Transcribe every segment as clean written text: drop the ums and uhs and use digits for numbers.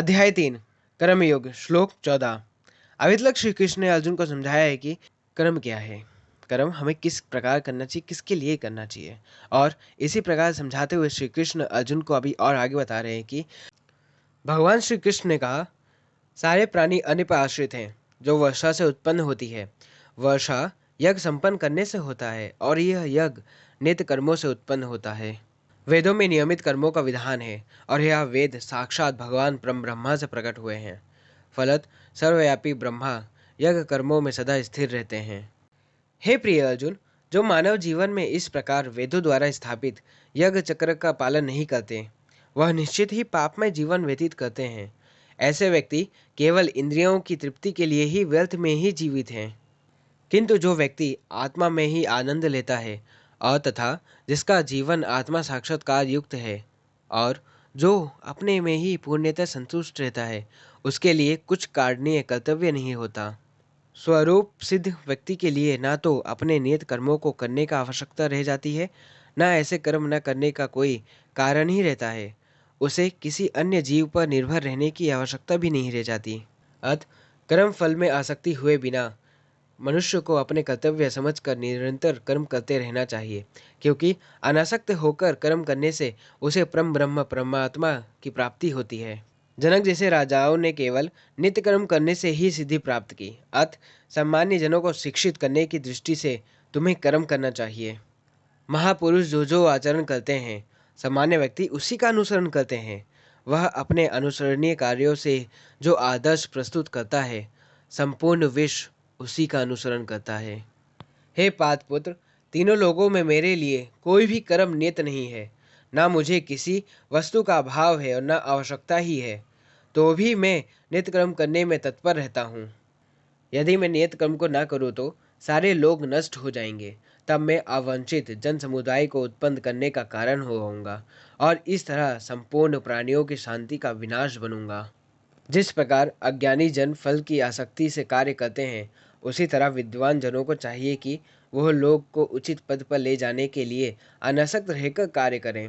अध्याय 3 कर्मयोग श्लोक 14। अभी तक श्री कृष्ण ने अर्जुन को समझाया है कि कर्म क्या है, कर्म हमें किस प्रकार करना चाहिए, किसके लिए करना चाहिए। और इसी प्रकार समझाते हुए श्री कृष्ण अर्जुन को अभी और आगे बता रहे हैं कि भगवान श्री कृष्ण ने कहा, सारे प्राणी अन्न पर आश्रित हैं जो वर्षा से उत्पन्न होती है। वर्षा यज्ञ संपन्न करने से होता है और यह यज्ञ नित्य कर्मों से उत्पन्न होता है। वेदों में नियमित कर्मों का विधान है और यह वेद साक्षात भगवान परम ब्रह्मा से प्रकट हुए हैं। फलत सर्वव्यापी ब्रह्मा यज्ञ कर्मों में सदा स्थिर रहते हैं। हे प्रिय अर्जुन, जो मानव जीवन में इस प्रकार वेदों द्वारा स्थापित यज्ञ चक्र का पालन नहीं करते, वह निश्चित ही पापमय जीवन व्यतीत करते हैं। ऐसे व्यक्ति केवल इंद्रियों की तृप्ति के लिए ही व्यर्थ में ही जीवित हैं। किंतु जो व्यक्ति आत्मा में ही आनंद लेता है और तथा जिसका जीवन आत्मा साक्षात्कार युक्त है और जो अपने में ही पूर्णतः संतुष्ट रहता है, उसके लिए कुछ कारणीय कर्तव्य नहीं होता। स्वरूप सिद्ध व्यक्ति के लिए ना तो अपने नियत कर्मों को करने का आवश्यकता रह जाती है, ना ऐसे कर्म न करने का कोई कारण ही रहता है। उसे किसी अन्य जीव पर निर्भर रहने की आवश्यकता भी नहीं रह जाती। अतः कर्म फल में आसक्ति हुए बिना मनुष्य को अपने कर्तव्य समझकर निरंतर कर्म करते रहना चाहिए, क्योंकि अनासक्त होकर कर्म करने से उसे परम ब्रह्म परमात्मा की प्राप्ति होती है। जनक जैसे राजाओं ने केवल नित्य कर्म करने से ही सिद्धि प्राप्त की। अतः सामान्य जनों को शिक्षित करने की दृष्टि से तुम्हें कर्म करना चाहिए। महापुरुष जो जो आचरण करते हैं, सामान्य व्यक्ति उसी का अनुसरण करते हैं। वह अपने अनुसरणीय कार्यों से जो आदर्श प्रस्तुत करता है, संपूर्ण विश्व उसी का अनुसरण करता है। हे पादपुत्र, तीनों लोगों में मेरे लिए कोई भी कर्म नियत नहीं है। ना मुझे किसी वस्तु का अभाव है और न आवश्यकता ही है, तो भी मैं नित्य कर्म करने में तत्पर रहता हूँ। यदि मैं नियत कर्म को न करूँ तो सारे लोग नष्ट हो जाएंगे। तब मैं अवंचित जन समुदाय को उत्पन्न करने का कारण होऊंगा और इस तरह संपूर्ण प्राणियों की शांति का विनाश बनूंगा। जिस प्रकार अज्ञानी जन फल की आसक्ति से कार्य करते हैं, उसी तरह विद्वान जनों को चाहिए कि वह लोग को उचित पद पर ले जाने के लिए अनासक्त रहकर कार्य करें।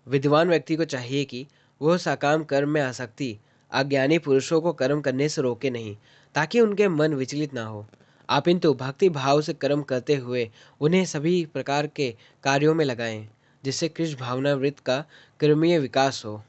विद्वान व्यक्ति को चाहिए कि वह सकाम कर्म में आसक्ति अज्ञानी पुरुषों को कर्म करने से रोके नहीं, ताकि उनके मन विचलित ना हो। अपिंतु भक्ति भाव से कर्म करते हुए उन्हें सभी प्रकार के कार्यों में लगाएं, जिससे कृष्ण भावना वृत्त का कर्मीय विकास हो।